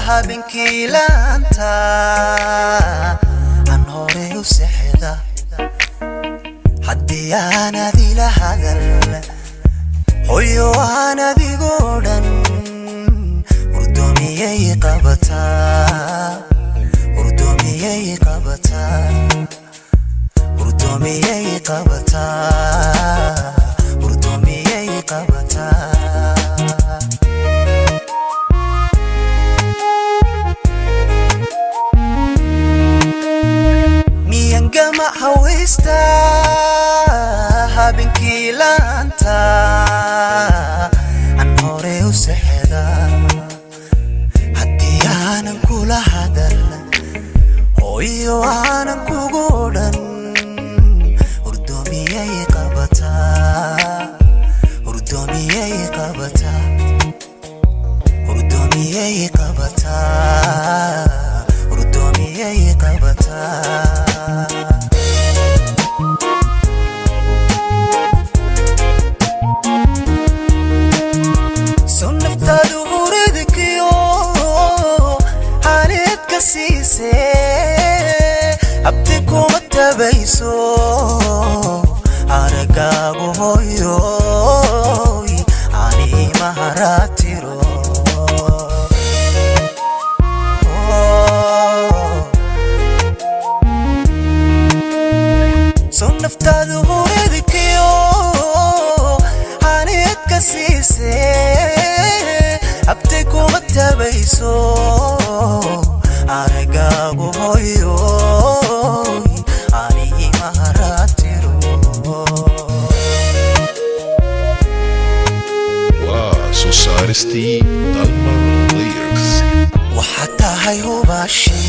habeenkii laanta aan hore u seexda haddii aan adila hadal hooyo aan adigoo dhan urdoomiyay qabataa urdoomiyay qabataa urdoomiyay qabataa urdoomiyay qabataa miyangama hawista habeenkii laanta aan hore u seexda haddii aanan kula hadal hooyo aanan kugu dhan urdoomiyay qabataa urdoomiyay qabataa urdoomiyay qabataa urdoomiyay qabataa abti kuma tabayso aragaagu hooyoy ani maharatiro so naftaadu huridkiyo hanid ka siise abti kuma tabayso aragaagu hooyoy ani maharatiro Society Dalmar Lyrics waxaad tahay hubashi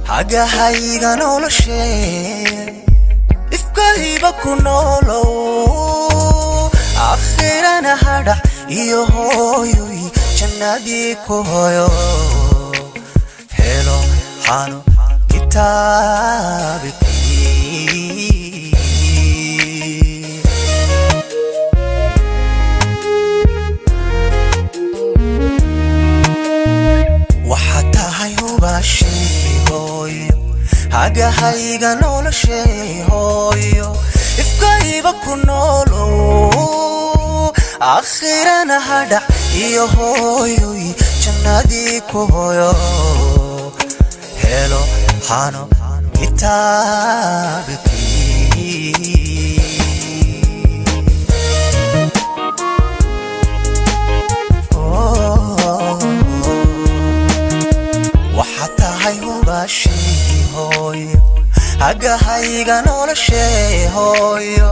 hagahayga noloshee ifkayba ku noolow akhirana hadhac iyo hooyoy jannadii ku hooyo helo hano kitaabikii waxaad tahay hubashi hooyo hagahayga noloshee hooyo ifkayba ku noolow akhirana hadhac iyo hooyoy jannadii ku hooyo helo hano kitaabikii waxaad tahay hubashi hooyo hagahayga noloshee hooyo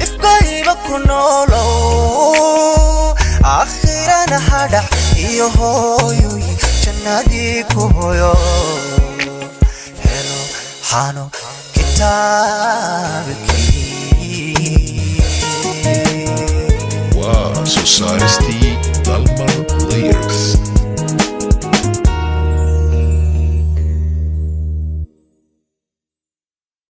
ifkayba ku noolow akhirana hadhac iyo hooyoy jannadii ku hooyo helo hano kitaabikii Society